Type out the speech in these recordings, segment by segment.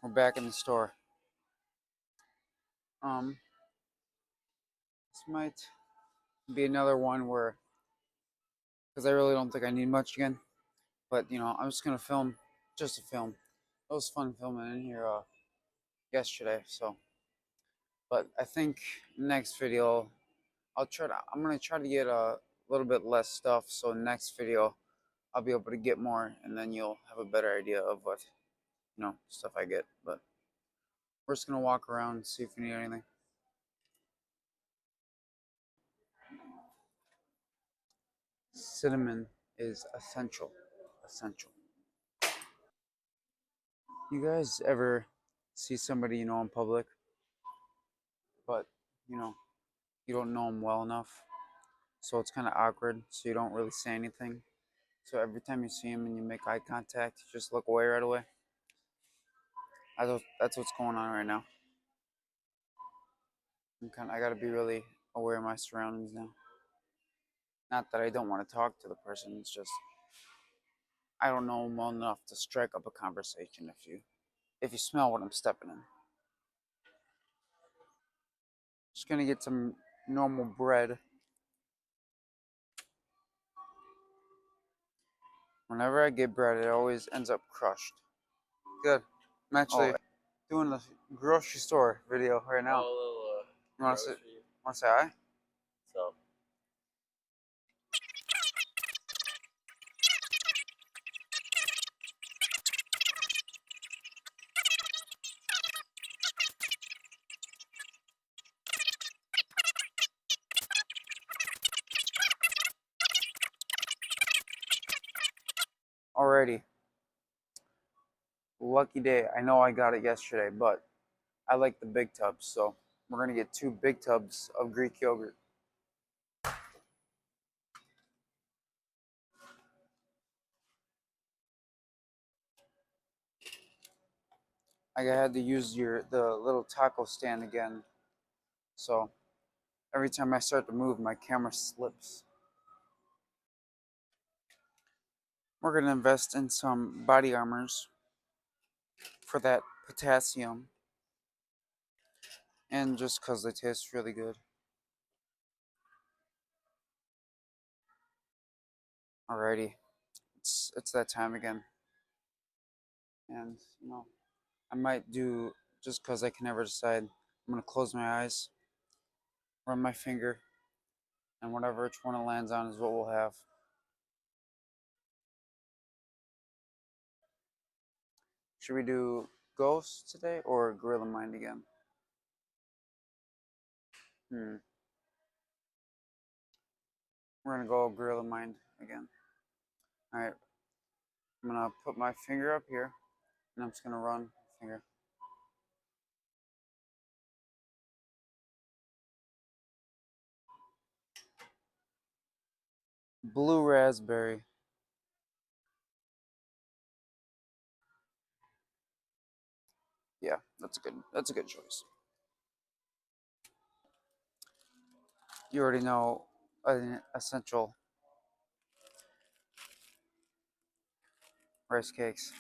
We're back in the store. This might be another one where, because I really don't think I need much again. But I'm just gonna film, just a film. It was fun filming in here yesterday. So, but I think next video I'm gonna try to get a little bit less stuff. So next video I'll be able to get more, and then you'll have a better idea of what stuff I get. But we're just gonna walk around and see if we need anything. Cinnamon is essential. Essential. You guys ever see somebody in public, but you know you don't know them well enough, so it's kind of awkward. So you don't really say anything. So every time you see them and you make eye contact, you just look away right away. That's what's going on right now. I gotta be really aware of my surroundings now. Not that I don't want to talk to the person. It's just I don't know them well enough to strike up a conversation. If you smell what I'm stepping in, just gonna get some normal bread. Whenever I get bread, it always ends up crushed. Good. I'm actually doing the grocery store video right now. You want to say hi? So. Alrighty. Lucky day. I know I got it yesterday, but I like the big tubs, so we're gonna get 2 big tubs of Greek yogurt. I had to use the little taco stand again, so every time I start to move, my camera slips. We're gonna invest in some body armors for that potassium, and just cause they taste really good. Alrighty, it's that time again, and I might do, just cause I can never decide. I'm gonna close my eyes, run my finger, and whatever which one it lands on is what we'll have. Should we do Ghost today or Gorilla Mind again? Hmm. We're gonna go Gorilla Mind again. Alright. I'm gonna put my finger up here and I'm just gonna run finger. Blue raspberry. Yeah, that's a good choice. You already know an essential rice cakes.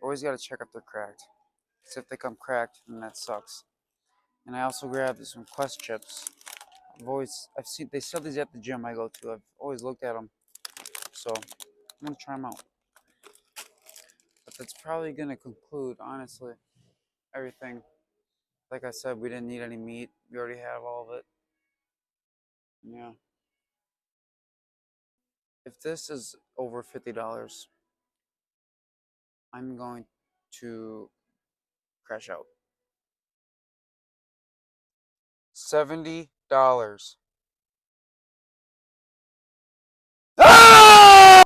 Always gotta check if they're cracked. Because if they come cracked, then that sucks. And I also grabbed some Quest chips. I've seen, they sell these at the gym I go to. I've always looked at them. So I'm gonna try them out. But that's probably gonna conclude, honestly, everything. Like I said, we didn't need any meat. We already have all of it. Yeah. If this is over $50, I'm going to crash out. $70. Ah!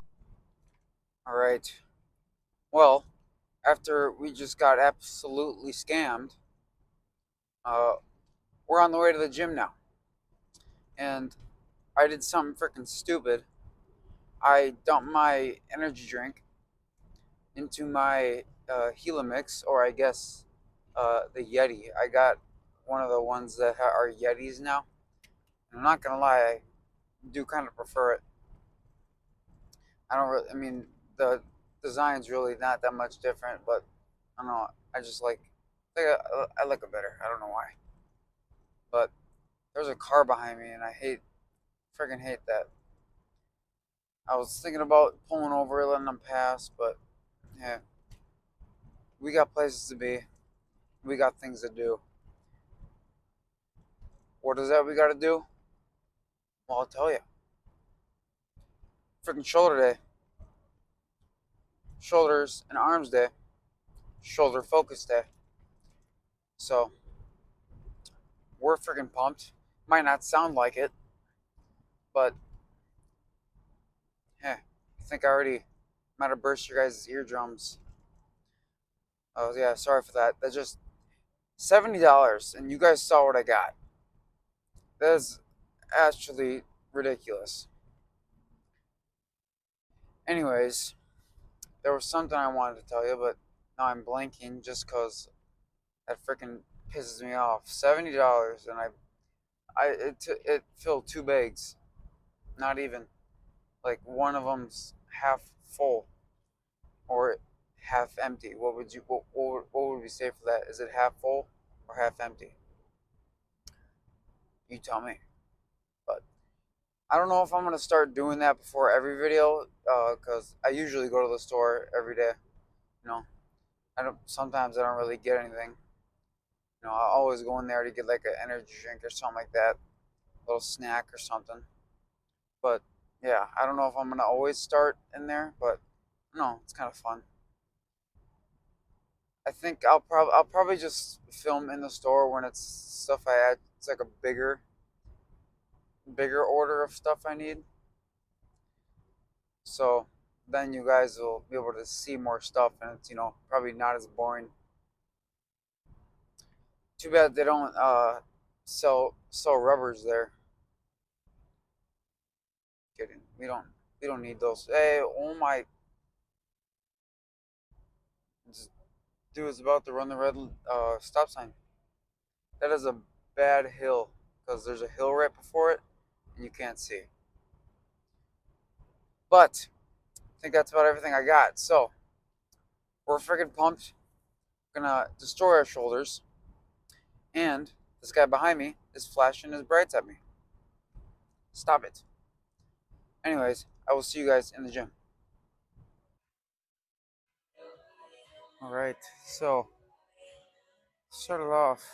All right. Well, after we just got absolutely scammed, uh, we're on the way to the gym now. And I did something freaking stupid. I dumped my energy drink into my Gila mix, or I guess the Yeti. I got one of the ones that are Yetis now. And I'm not gonna lie, I do kind of prefer it. I don't really. I mean, the design's really not that much different, but I don't know. I just I like it better. I don't know why. But there's a car behind me, and I freaking hate that. I was thinking about pulling over, letting them pass, but yeah, we got places to be. We got things to do. What is that we got to do? Well, I'll tell you. Freaking shoulder day, shoulders and arms day, shoulder focus day. So we're freaking pumped. Might not sound like it, but yeah, I think I already might have burst your guys' eardrums. Oh yeah, sorry for that. That's just $70, and you guys saw what I got. That is actually ridiculous. Anyways, there was something I wanted to tell you, but now I'm blanking just because that freaking pisses me off. $70, and it filled two bags. Not even. Like one of them's half full or half empty. What would we say for that? Is it half full or half empty? You tell me. But I don't know if I'm gonna start doing that before every video, because I usually go to the store every day. You know, I don't. Sometimes I don't really get anything. You know, I always go in there to get like an energy drink or something like that, a little snack or something. But yeah, I don't know if I'm gonna always start in there, but no, it's kind of fun. I think I'll probably just film in the store when it's stuff I add. It's like a bigger order of stuff I need. So then you guys will be able to see more stuff, and it's probably not as boring. Too bad they don't sell rubbers there. Kidding. We don't need those. Hey, oh my! This dude is about to run the red stop sign. That is a bad hill because there's a hill right before it, and you can't see. But I think that's about everything I got. So we're freaking pumped. Gonna destroy our shoulders. And this guy behind me is flashing his brights at me. Stop it. Anyways, I will see you guys in the gym. Alright, so started off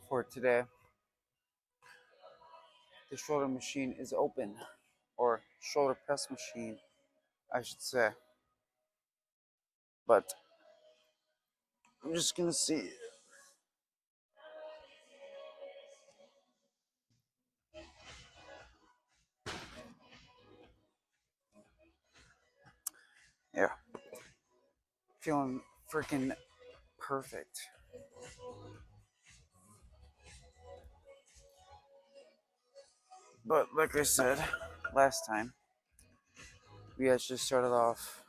for today. The shoulder machine is open. Or shoulder press machine, I should say. But I'm just gonna see. Yeah. Feeling freaking perfect. But like I said last time, we actually started off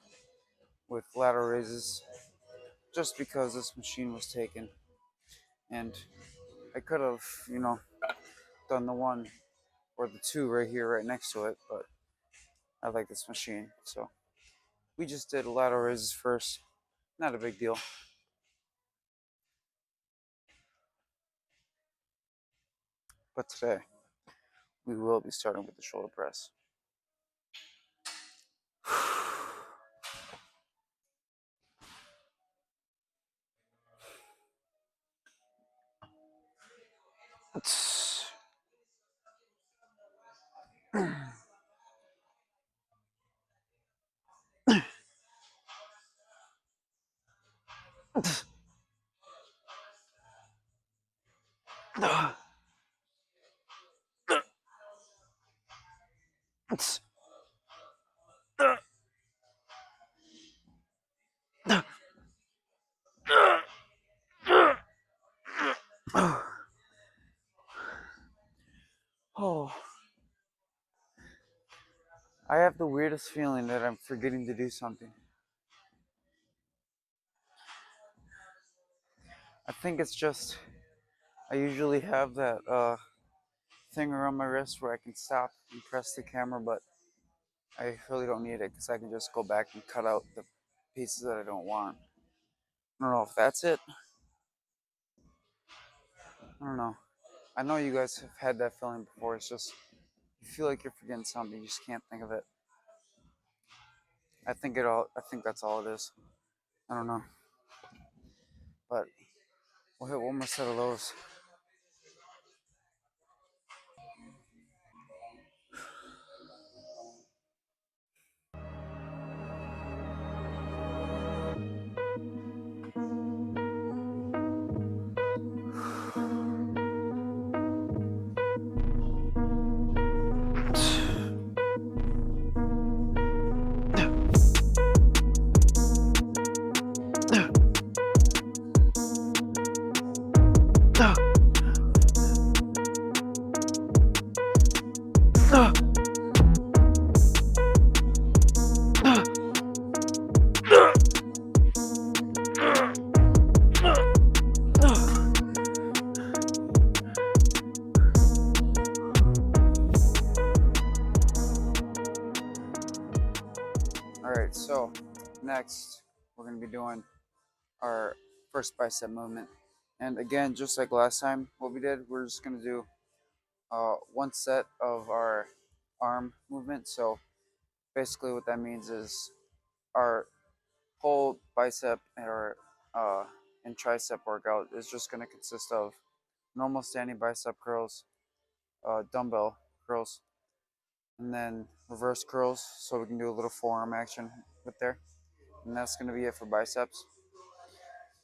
with lateral raises just because this machine was taken. And I could have, done the one or the two right here, right next to it, but I like this machine. So we just did lateral raises first. Not a big deal. But today, we will be starting with the shoulder press. Oh, I have the weirdest feeling that I'm forgetting to do something. I think it's just I usually have that thing around my wrist where I can stop and press the camera, but I really don't need it because I can just go back and cut out the pieces that I don't want. I don't know if that's it. I don't know. I know you guys have had that feeling before. It's just you feel like you're forgetting something, you just can't think of it. I think that's all it is. I don't know. But we'll hit one more set of those. Alright, so next we're going to be doing our first bicep movement. And again, just like last time, what we did, we're just going to do one set of our arm movement. So basically, what that means is our whole bicep uh, and tricep workout is just going to consist of normal standing bicep curls, dumbbell curls, and then reverse curls. So we can do a little forearm action with there. And that's going to be it for biceps.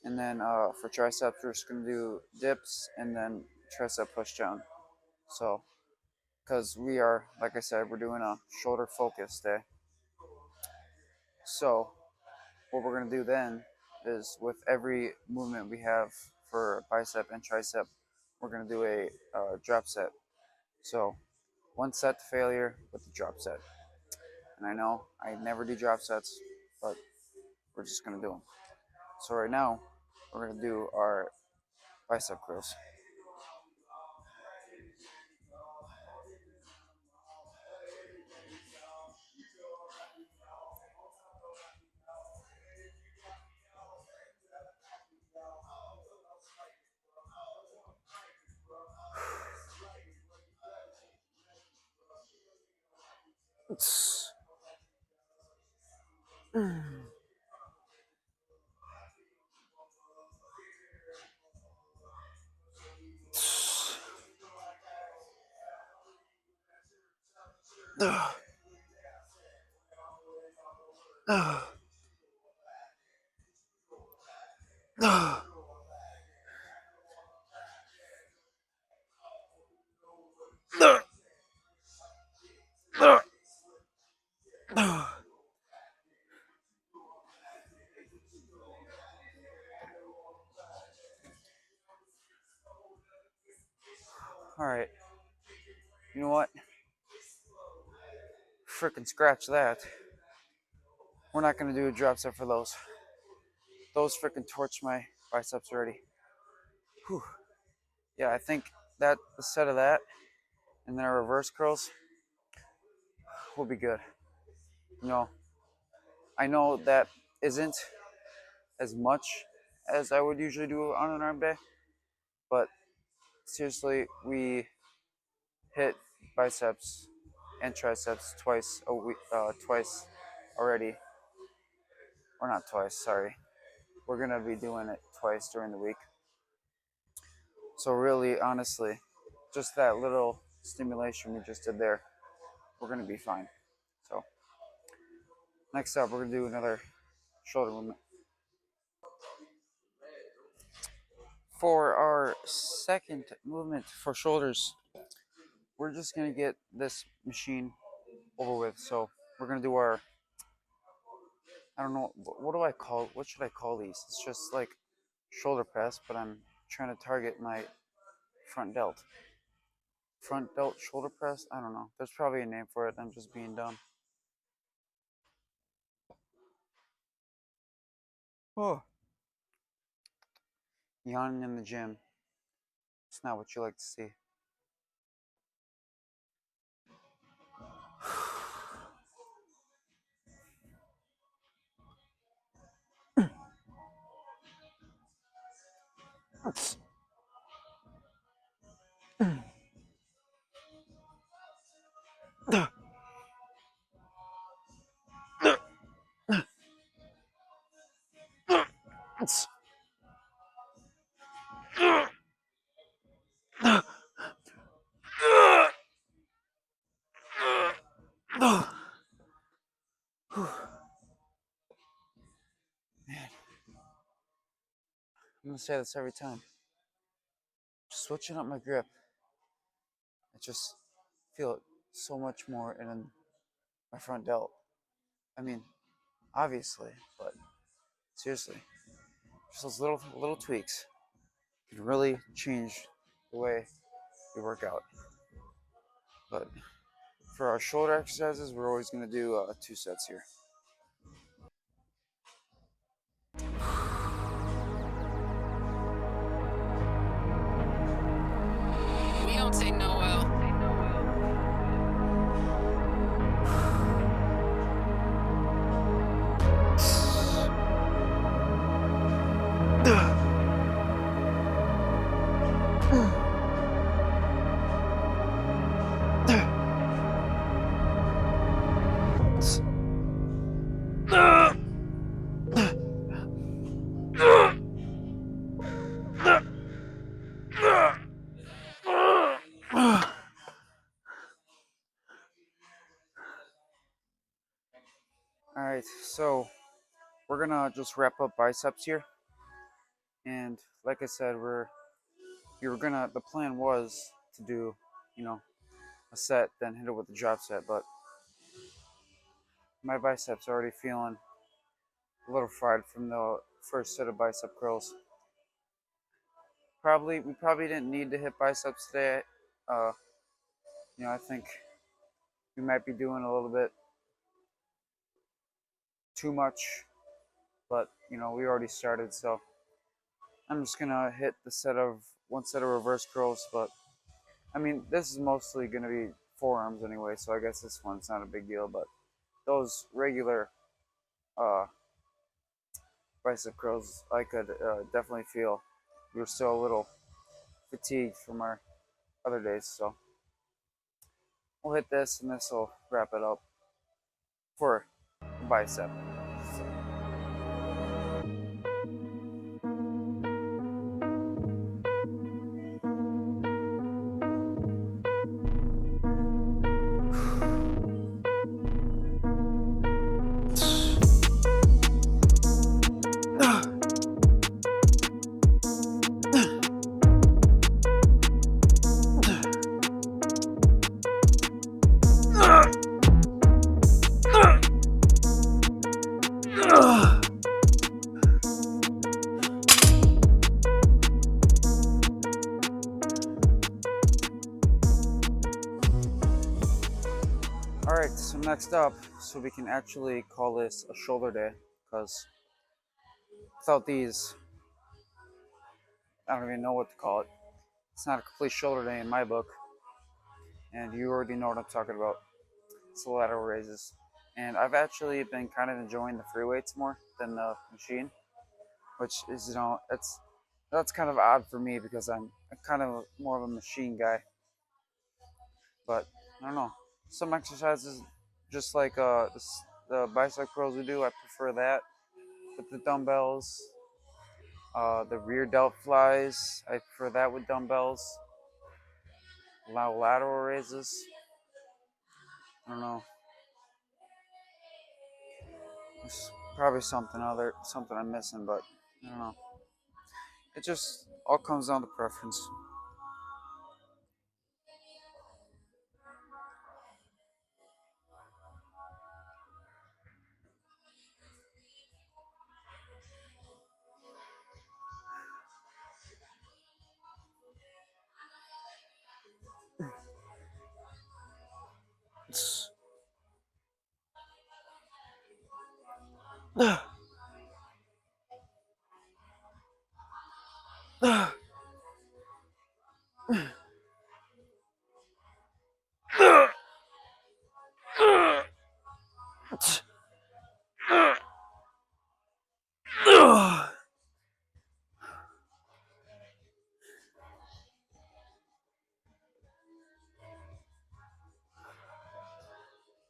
And then for triceps, we're just going to do dips and then tricep push down. So, because we are, like I said, we're doing a shoulder focus day. So, what we're going to do then is with every movement we have for bicep and tricep, we're going to do a drop set. So, one set to failure with the drop set. And I know I never do drop sets, but we're just going to do them. So, right now, we're going to do our bicep curls. All right. You know what? Freaking scratch that. We're not gonna do a drop set for those. Those freaking torch my biceps already. Whew. Yeah, I think that the set of that and then our reverse curls will be good. You know, I know that isn't as much as I would usually do on an arm day, but seriously, we hit biceps and triceps twice a week, twice already, or not twice. Sorry, we're gonna be doing it twice during the week. So really, honestly, just that little stimulation we just did there, we're gonna be fine. So next up, we're gonna do another shoulder movement. For our second movement for shoulders, we're just gonna get this machine over with. So we're gonna do our, I don't know, what should I call these? It's just like shoulder press, but I'm trying to target my front delt. Front delt shoulder press? I don't know. There's probably a name for it. I'm just being dumb. Oh. Yawning in the gym. It's not what you like to see. I'm gonna say this every time. Switching up my grip, I just feel it so much more in my front delt. I mean, obviously, but seriously, just those little tweaks can really change the way we work out. But for our shoulder exercises, we're always going to do 2 sets here. We don't take no L. All right, so we're gonna just wrap up biceps here, and like I said, the plan was to do, a set, then hit it with a drop set, but my biceps are already feeling a little fried from the first set of bicep curls. We probably didn't need to hit biceps today. Uh, I think we might be doing a little bit too much, but we already started, so I'm just gonna hit one set of reverse curls. But I mean, this is mostly gonna be forearms anyway, so I guess this one's not a big deal. But those regular uh, bicep curls, I could definitely feel we were still a little fatigued from our other days, so we'll hit this, and this will wrap it up for bicep. So. Alright, so next up, so we can actually call this a shoulder day, because without these, I don't even know what to call it. It's not a complete shoulder day in my book, and you already know what I'm talking about. It's the lateral raises. And I've actually been kind of enjoying the free weights more than the machine, which is, that's kind of odd for me because I'm kind of more of a machine guy. But I don't know. Some exercises, just like the bicep curls we do, I prefer that with the dumbbells. The rear delt flies, I prefer that with dumbbells. Lateral raises, I don't know. There's probably something I'm missing, but I don't know. It just all comes down to preference.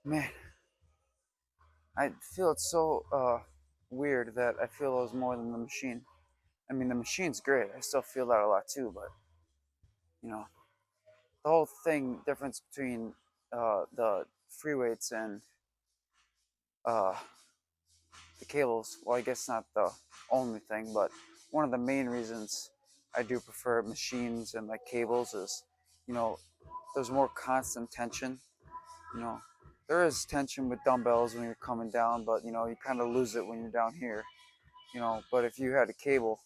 Man, I feel it's so weird that I feel those more than the machine. I mean, the machine's great. I still feel that a lot too, but you know, the whole thing difference between the free weights and uh, the cables. Well, I guess not the only thing, but one of the main reasons I do prefer machines and like cables is, you know, there's more constant tension. You know, there is tension with dumbbells when you're coming down, but you know, you kind of lose it when you're down here. You know, but if you had a cable,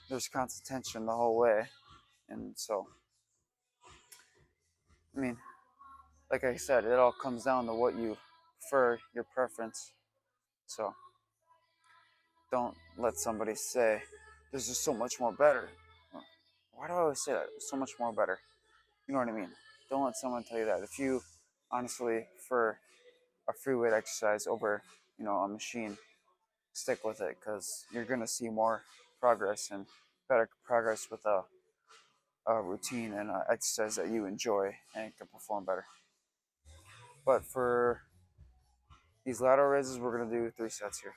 there's constant tension the whole way, and so I mean, like I said, it all comes down to what you prefer, your preference. So don't let somebody say this is so much more better. Why do I always say that? It's so much more better. You know what I mean? Don't let someone tell you that. If you honestly prefer a free weight exercise over, you know, a machine, stick with it because you're gonna see more progress and better progress with a routine and an exercise that you enjoy and can perform better. But for these lateral raises, we're gonna do 3 sets here.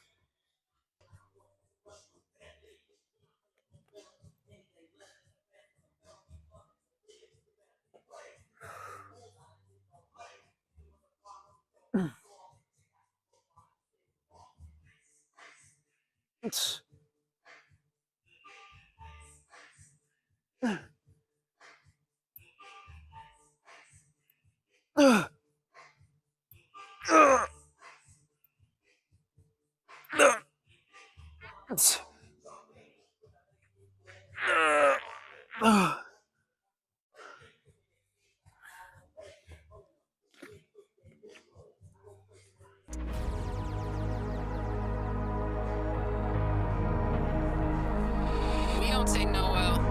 We don't take no L.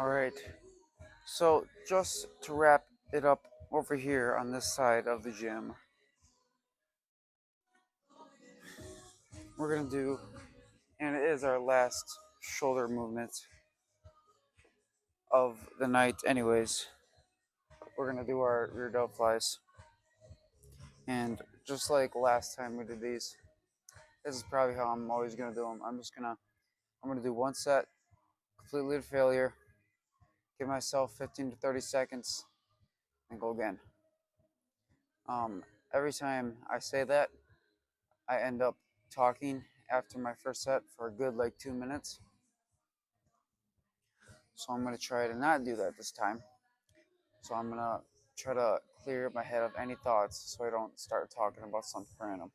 All right. So just to wrap it up over here on this side of the gym, we're gonna do, and it is our last shoulder movement of the night, anyways. We're gonna do our rear delt flies, and just like last time we did these, this is probably how I'm always gonna do them. I'm gonna do one set completely to failure, give myself 15 to 30 seconds, and go again. Um, every time I say that, I end up talking after my first set for a good like 2 minutes. So I'm gonna try to not do that this time. So I'm gonna try to clear my head of any thoughts so I don't start talking about something random.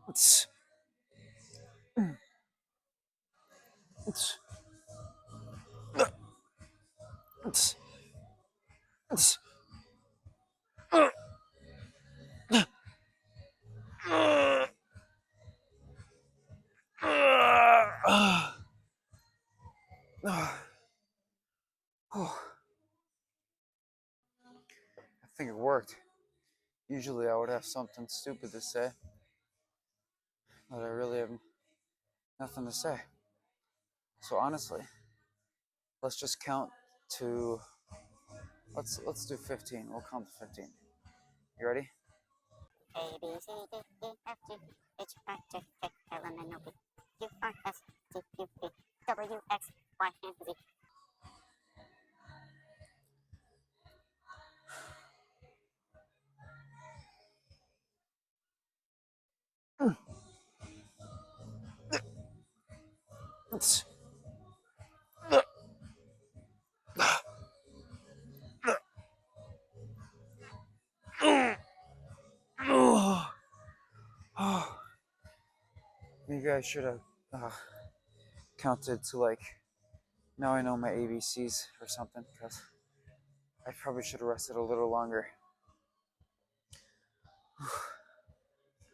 It's, it's, it's, it's, I think it worked. Usually I would have something stupid to say, but I really have nothing to say. So honestly, let's just count to let's do 15. We'll count to 15. You ready? A, B, C, D, E, F, G, H, I, J, K, L, M, N, O, P, Q, R, S, T, U, V, W, X, Y, and Z. Maybe I should have counted to like, now I know my ABCs or something, because I probably should have rested a little longer.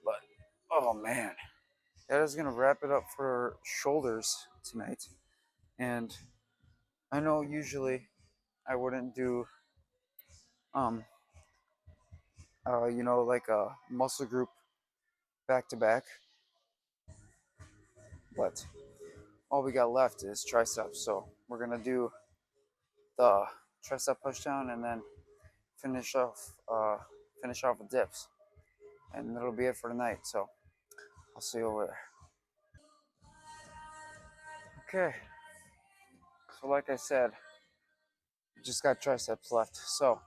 But, oh man. That is going to wrap it up for shoulders tonight. And I know usually I wouldn't do, like a muscle group back to back. But all we got left is triceps. So we're going to do the tricep pushdown and then finish off with dips. And that'll be it for tonight. So I'll see you over there. Okay. So like I said, just got triceps left. So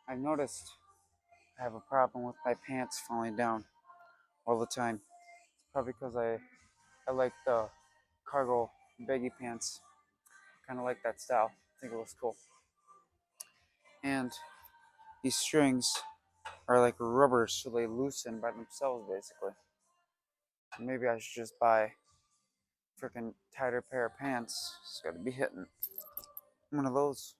I noticed I have a problem with my pants falling down all the time. It's probably because I like the cargo baggy pants. Kind of like that style. I think it looks cool. And these strings are like rubber, so they loosen by themselves basically. Maybe I should just buy a freaking tighter pair of pants. It's got to be hitting one of those.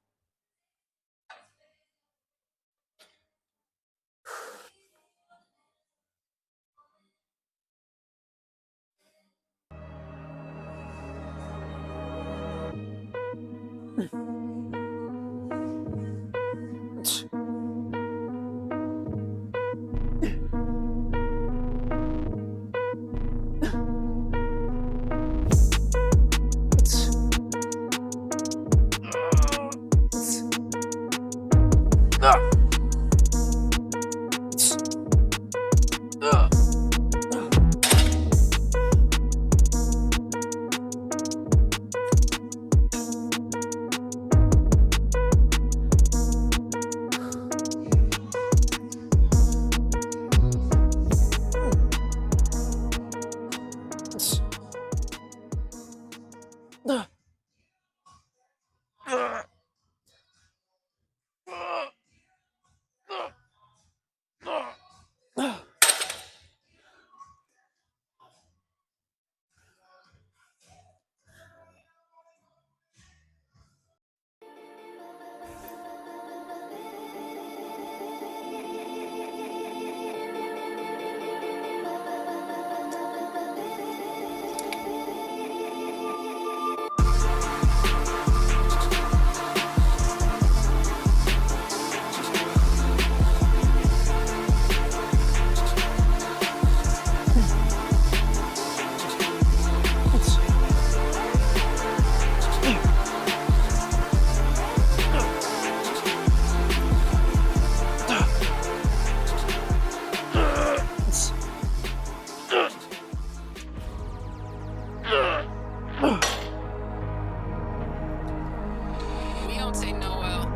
We don't take no L.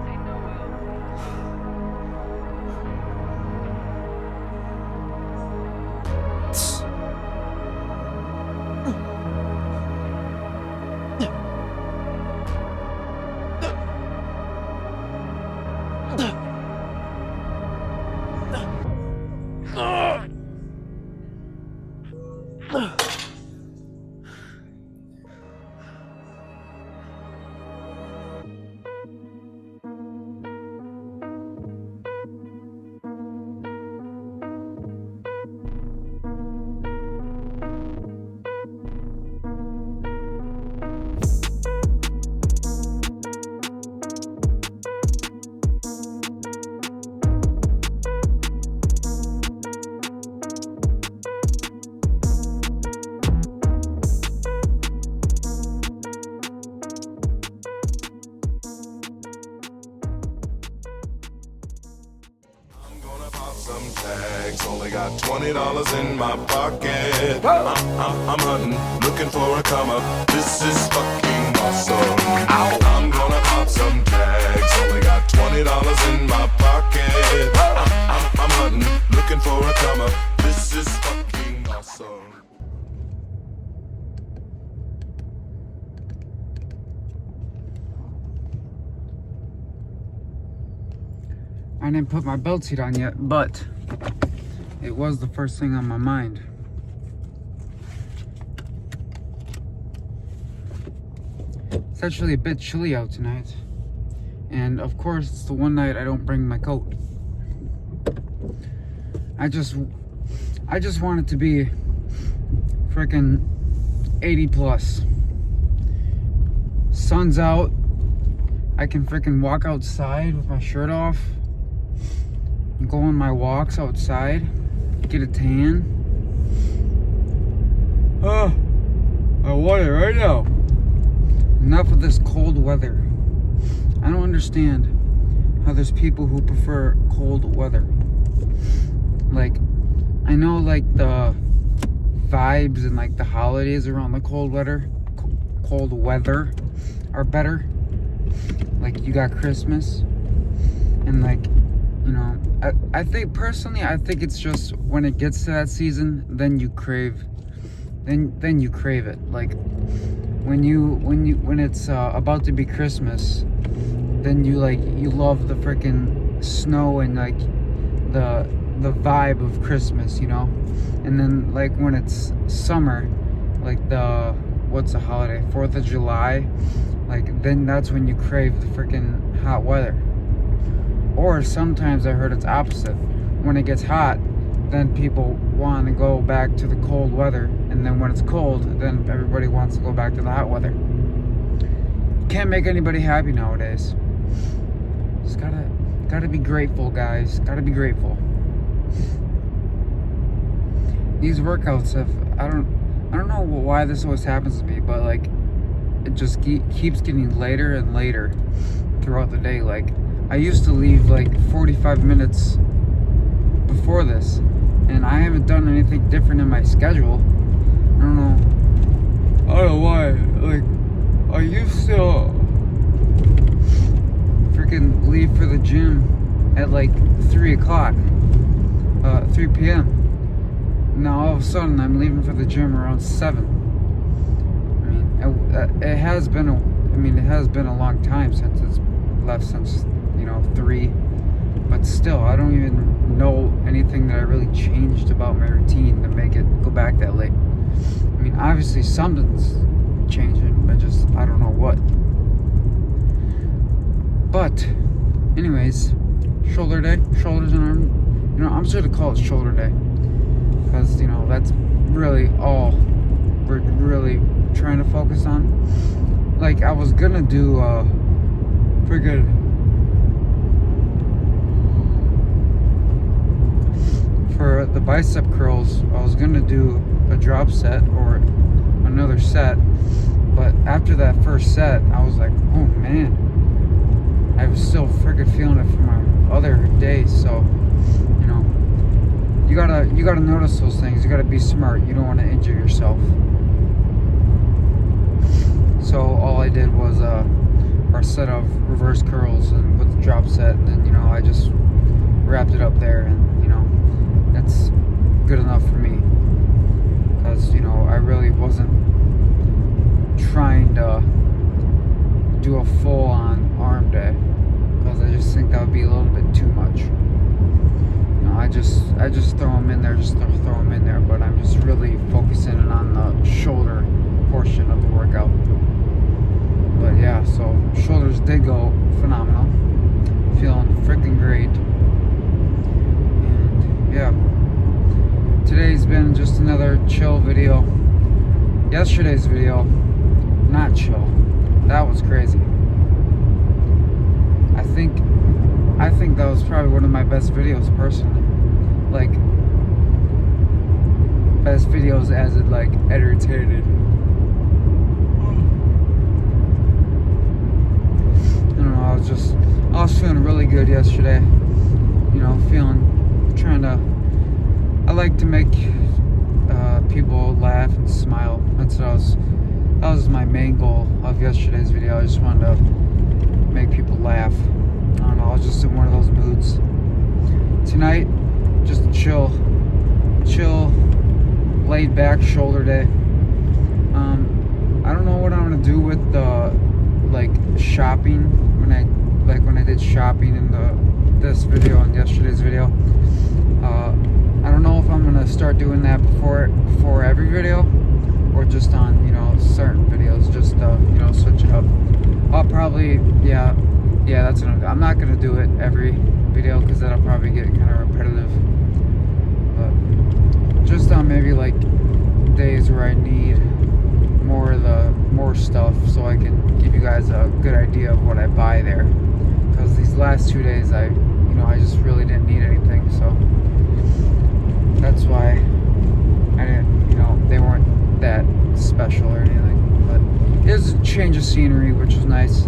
Some tags, only got $20 in my pocket. I'm hunting, looking for a come up. This is fucking awesome. I'm gonna pop some tags, only got $20 in my pocket. I'm hunting, looking for a come up. This is fucking awesome. I didn't put my belt seat on yet, but it was the first thing on my mind. It's actually a bit chilly out tonight. And of course, it's the one night I don't bring my coat. I just want it to be freaking 80 plus. Sun's out. I can freaking walk outside with my shirt off. Go on my walks outside. Get a tan. Oh, I want it right now. Enough of this cold weather. I don't understand how there's people who prefer cold weather. Like, I know like the vibes and like the holidays around the cold weather are better. Like, you got Christmas and like, you know, I think personally, I think it's just when it gets to that season, then you crave it. Like when it's about to be Christmas, then you love the freaking snow and like the vibe of Christmas, you know. And then like when it's summer, like what's the holiday, 4th of July, like then that's when you crave the freaking hot weather. Or sometimes I heard it's opposite. When it gets hot, then people want to go back to the cold weather, and then when it's cold, then everybody wants to go back to the hot weather. Can't make anybody happy nowadays. Just gotta be grateful, guys. Gotta be grateful. These workouts I don't know why this always happens to me, but like it just keeps getting later and later throughout the day. Like, I used to leave like 45 minutes before this, and I haven't done anything different in my schedule. I don't know why. Like, I used to freaking leave for the gym at like 3 p.m. Now all of a sudden I'm leaving for the gym around 7. I mean, it has been a long time since it's left, since 3, but still I don't even know anything that I really changed about my routine to make it go back that late. I mean, obviously something's changing, but just I don't know what. But anyways, shoulder day, shoulders and arms. I'm just gonna call it shoulder day, because that's really all we're really trying to focus on. Like, I was gonna do for the bicep curls, I was gonna do a drop set or another set, but after that first set, I was like, oh man, I was still freaking feeling it from my other days. So, you gotta notice those things. You gotta be smart. You don't want to injure yourself. So all I did was our set of reverse curls and with the drop set, and then I just wrapped it up there, and that's good enough for me, because I really wasn't trying to do a full-on arm day, because I just think that would be a little bit too much. I just throw them in there, but I'm just really focusing on the shoulder portion of the workout. But yeah, so shoulders did go phenomenal. Feeling freaking great. And yeah, today's been just another chill video. Yesterday's video, not chill. That was crazy. I think that was probably one of my best videos personally. Like, best videos as it like entertained. I don't know, I was feeling really good yesterday. I like to make people laugh and smile. That was my main goal of yesterday's video. I just wanted to make people laugh. I don't know, I was just in one of those moods. Tonight, just a chill, laid back shoulder day. I don't know what I'm gonna do with the shopping when I did shopping in this video and yesterday's video. I don't know if I'm gonna start doing that before every video, or just on, you know, certain videos, just you know, switch it up. I'll probably, yeah, that's what I'm not gonna do it every video because that'll probably get kind of repetitive. But just on maybe like days where I need more stuff, so I can give you guys a good idea of what I buy there. Because these last 2 days, I just really didn't need anything, so that's why I didn't, you know, they weren't that special or anything. But it was a change of scenery, which was nice.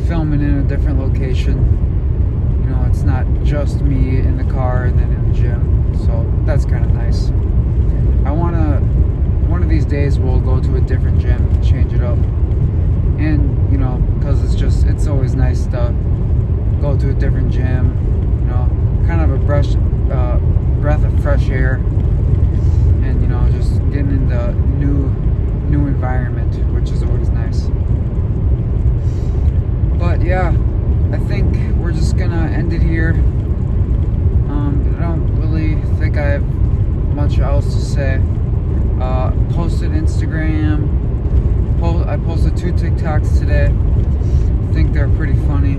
Filming in a different location, you know, it's not just me in the car and then in the gym, so that's kind of nice. One of these days we'll go to a different gym, change it up, and you know, because it's always nice to go to a different gym, you know, kind of a breath of fresh air, and you know, just getting in the new environment, which is always nice. But yeah, I think we're just gonna end it here. I don't really think I have much else to say. Posted Instagram. I posted 2 TikToks today. I think they're pretty funny.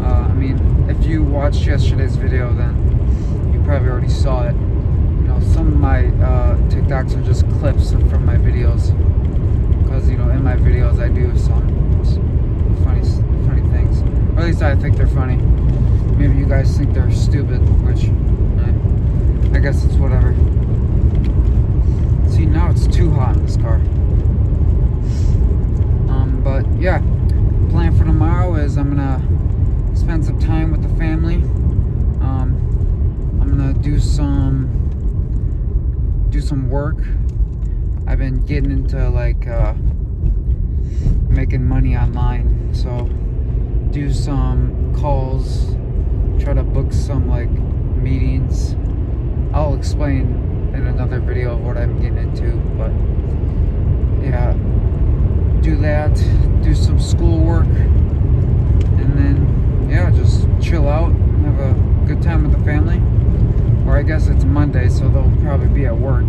I mean, if you watched yesterday's video, then you probably already saw it. You know, some of my TikToks are just clips from my videos, because you know, in my videos I do some funny things. Or at least I think they're funny. Maybe you guys think they're stupid, which I guess it's whatever. See, now it's too hot in this car. But yeah, plan for tomorrow is I'm gonna spend some time with the family. I'm gonna do some work. I've been getting into like making money online, so do some calls, try to book some like meetings. I'll explain in another video of what I'm getting into, but yeah, do that, do some schoolwork, and then yeah, just chill out, have a good time with the family. Or I guess it's Monday, so they'll probably be at work.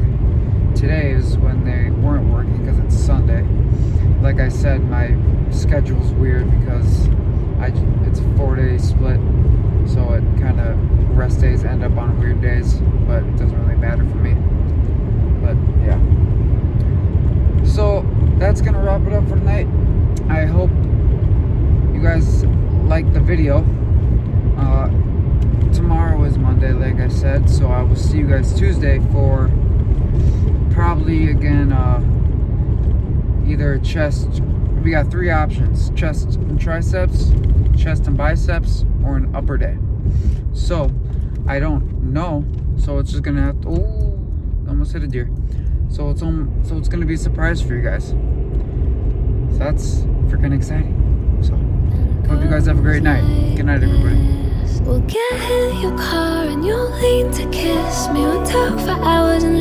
Today is when they weren't working because it's Sunday. Like I said, my schedule's weird because it's a 4-day split, so it kind of rest days end up on weird days, but it doesn't really matter for me. But yeah, so that's gonna wrap it up for tonight. I hope you guys liked the video. Tomorrow is Monday, like I said, so I will see you guys Tuesday for probably again either chest. We got 3 options: chest and triceps, chest and biceps, or an upper day. So I don't know, so it's just gonna have to, almost hit a deer. So it's gonna be a surprise for you guys. So that's freaking exciting. So hope you guys have a great night. Good night, everybody. We'll get in your car and you'll lean to kiss me. We'll talk for hours and